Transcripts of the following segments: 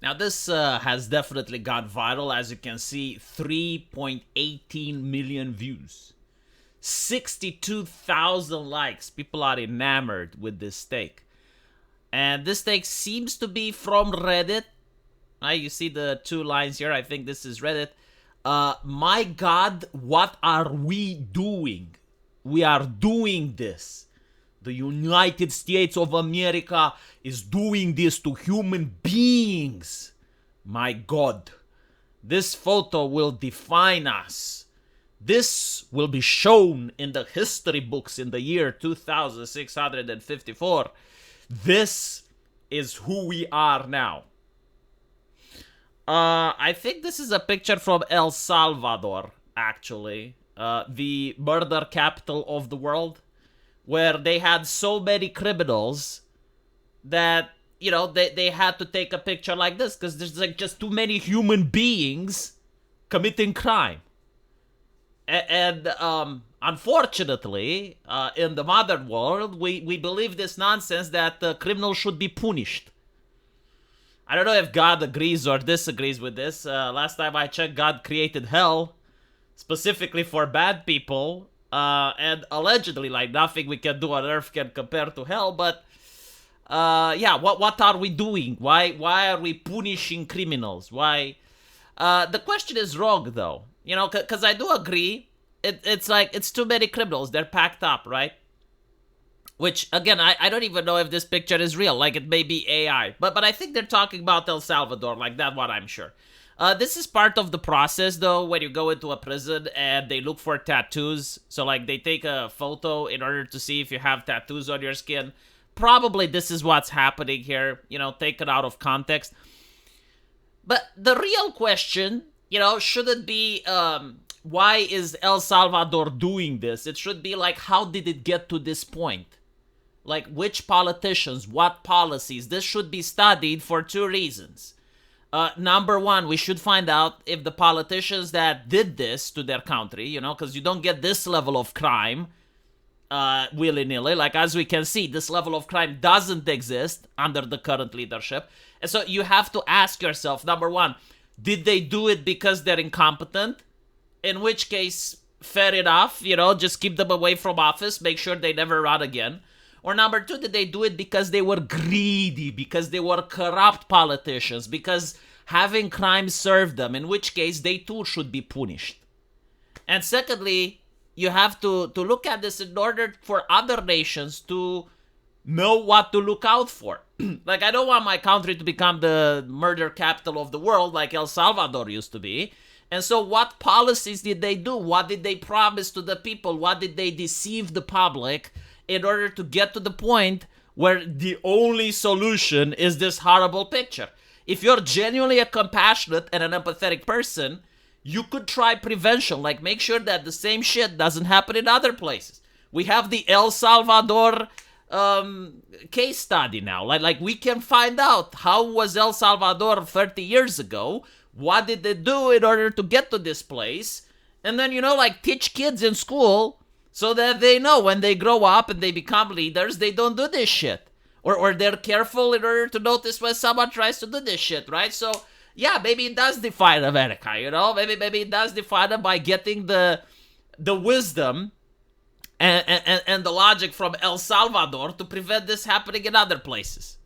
Now, this has definitely gone viral. As you can see, 3.18 million views, 62,000 likes. People are enamored with this steak. And this steak seems to be from Reddit. You see the two lines here. I think this is Reddit. My God, what are we doing? We are doing this. The United States of America is doing this to human beings. My God, this photo will define us. This will be shown in the history books in the year 2654. This is who we are now. I think this is a picture from El Salvador, actually. The murder capital of the world, where they had so many criminals that, they had to take a picture like this because there's like just too many human beings committing crime. And unfortunately, in the modern world, we believe this nonsense that criminals should be punished. I don't know if God agrees or disagrees with this. Last time I checked, God created hell specifically for bad people. And allegedly, like, nothing we can do on earth can compare to hell. But, what are we doing? Why are we punishing criminals? Why? The question is wrong, though. Because I do agree. It's like, it's too many criminals. They're packed up, right? Which, again, I don't even know if this picture is real. Like, it may be AI. But I think they're talking about El Salvador. Like, that's what I'm sure. This is part of the process, though, when you go into a prison and they look for tattoos. So, like, they take a photo in order to see if you have tattoos on your skin. Probably this is what's happening here, taken out of context. But the real question, should it be, why is El Salvador doing this? It should be like, how did it get to this point? Like, which politicians, what policies? This should be studied for two reasons. Number one, we should find out if the politicians that did this to their country, because you don't get this level of crime willy-nilly. Like, as we can see, this level of crime doesn't exist under the current leadership. And so you have to ask yourself, number one, did they do it because they're incompetent? In which case, fair enough, just keep them away from office, make sure they never run again. Or number two, did they do it because they were greedy, because they were corrupt politicians, because having crime served them, in which case they too should be punished. And secondly, you have to look at this in order for other nations to know what to look out for. Like, I don't want my country to become the murder capital of the world like El Salvador used to be. And so what policies did they do? What did they promise to the people? What did they deceive the public in order to get to the point where the only solution is this horrible picture? If you're genuinely a compassionate and an empathetic person, you could try prevention, like make sure that the same shit doesn't happen in other places. We have the El Salvador case study now. Like we can find out how was El Salvador 30 years ago, what did they do in order to get to this place, and then, teach kids in school so that they know when they grow up and they become leaders, they don't do this shit. Or they're careful in order to notice when someone tries to do this shit, right? So, yeah, maybe it does define America, Maybe it does define it by getting the wisdom and the logic from El Salvador to prevent this happening in other places.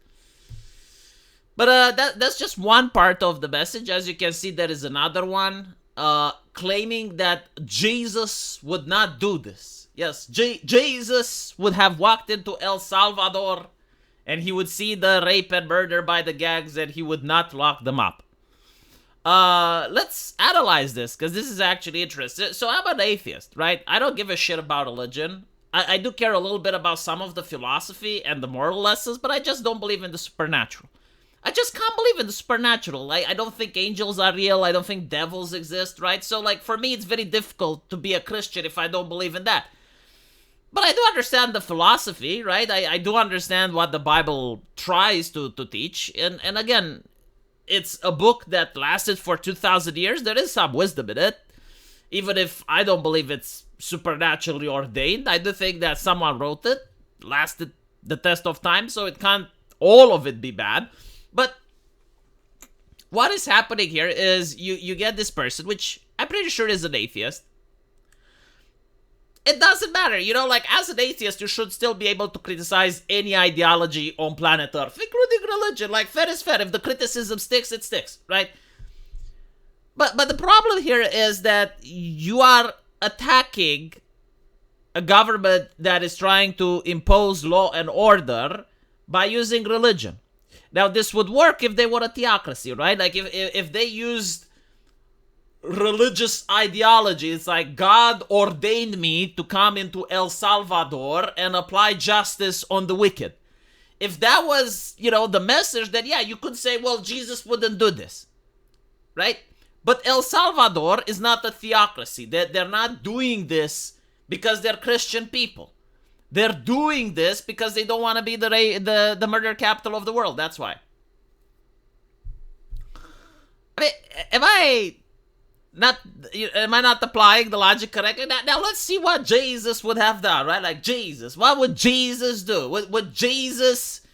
But that's just one part of the message. As you can see, there is another one claiming that Jesus would not do this. Yes, Jesus would have walked into El Salvador and he would see the rape and murder by the gangs and he would not lock them up. Let's analyze this, because this is actually interesting. So I'm an atheist, right? I don't give a shit about religion. I do care a little bit about some of the philosophy and the moral lessons, but I just don't believe in the supernatural. I just can't believe in the supernatural. I don't think angels are real. I don't think devils exist, right? So, for me, it's very difficult to be a Christian if I don't believe in that. But I do understand the philosophy, right? I do understand what the Bible tries to teach. And again, it's a book that lasted for 2,000 years. There is some wisdom in it. Even if I don't believe it's supernaturally ordained, I do think that someone wrote it, lasted the test of time, so it can't all of it be bad. But what is happening here is you get this person, which I'm pretty sure is an atheist. It doesn't matter, like as an atheist, you should still be able to criticize any ideology on planet Earth, including religion. Like, fair is fair. If the criticism sticks, it sticks, right? But the problem here is that you are attacking a government that is trying to impose law and order by using religion. Now, this would work if they were a theocracy, right? Like, if they used religious ideology, it's like, God ordained me to come into El Salvador and apply justice on the wicked. If that was, the message, then yeah, you could say, well, Jesus wouldn't do this, right? But El Salvador is not a theocracy. They're not doing this because they're Christian people. They're doing this because they don't want to be the murder capital of the world. That's why. I mean, am I not applying the logic correctly? Now let's see what Jesus would have done, right? Like, Jesus, what would Jesus do? Would Jesus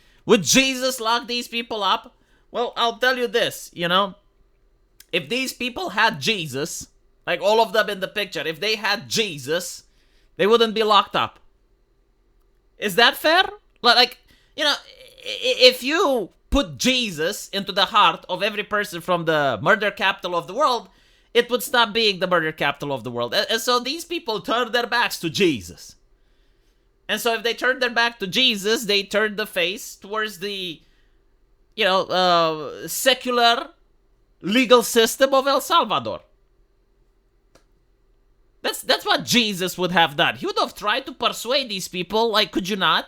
lock these people up? Well, I'll tell you this, if these people had Jesus, like all of them in the picture, if they had Jesus, they wouldn't be locked up. Is that fair? Like, if you put Jesus into the heart of every person from the murder capital of the world, it would stop being the murder capital of the world. And so these people turn their backs to Jesus. And so if they turn their back to Jesus, they turn the face towards the, secular legal system of El Salvador. That's what Jesus would have done. He would have tried to persuade these people, like, could you not?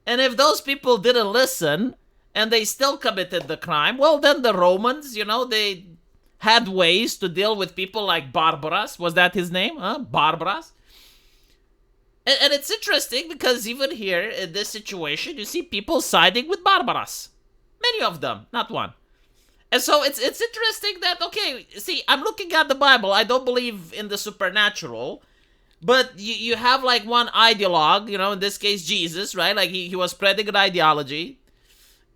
And if those people didn't listen, and they still committed the crime, well, then the Romans, they had ways to deal with people like Barbaras. Was that his name? Barbaras? And it's interesting because even here, in this situation, you see people siding with Barbaras. Many of them, not one. And so it's interesting that, okay, see, I'm looking at the Bible. I don't believe in the supernatural. But you have like one ideologue, in this case Jesus, right? Like he was spreading an ideology.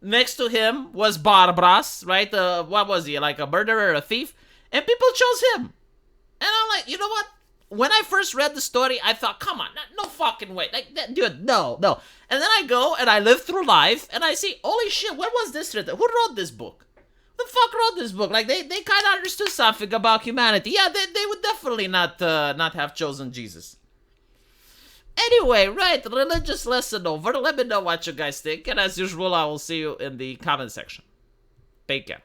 Next to him was Barbaras, right? What was he, like a murderer, a thief? And people chose him. And I'm like, you know what? When I first read the story, I thought, come on, no fucking way. Like, dude, no. And then I go and I live through life and I see, holy shit, when was this written? Who wrote this book? Who the fuck wrote this book? Like, they kind of understood something about humanity. Yeah, they would definitely not have chosen Jesus. Anyway, right, religious lesson over. Let me know what you guys think. And as usual, I will see you in the comment section. Take care.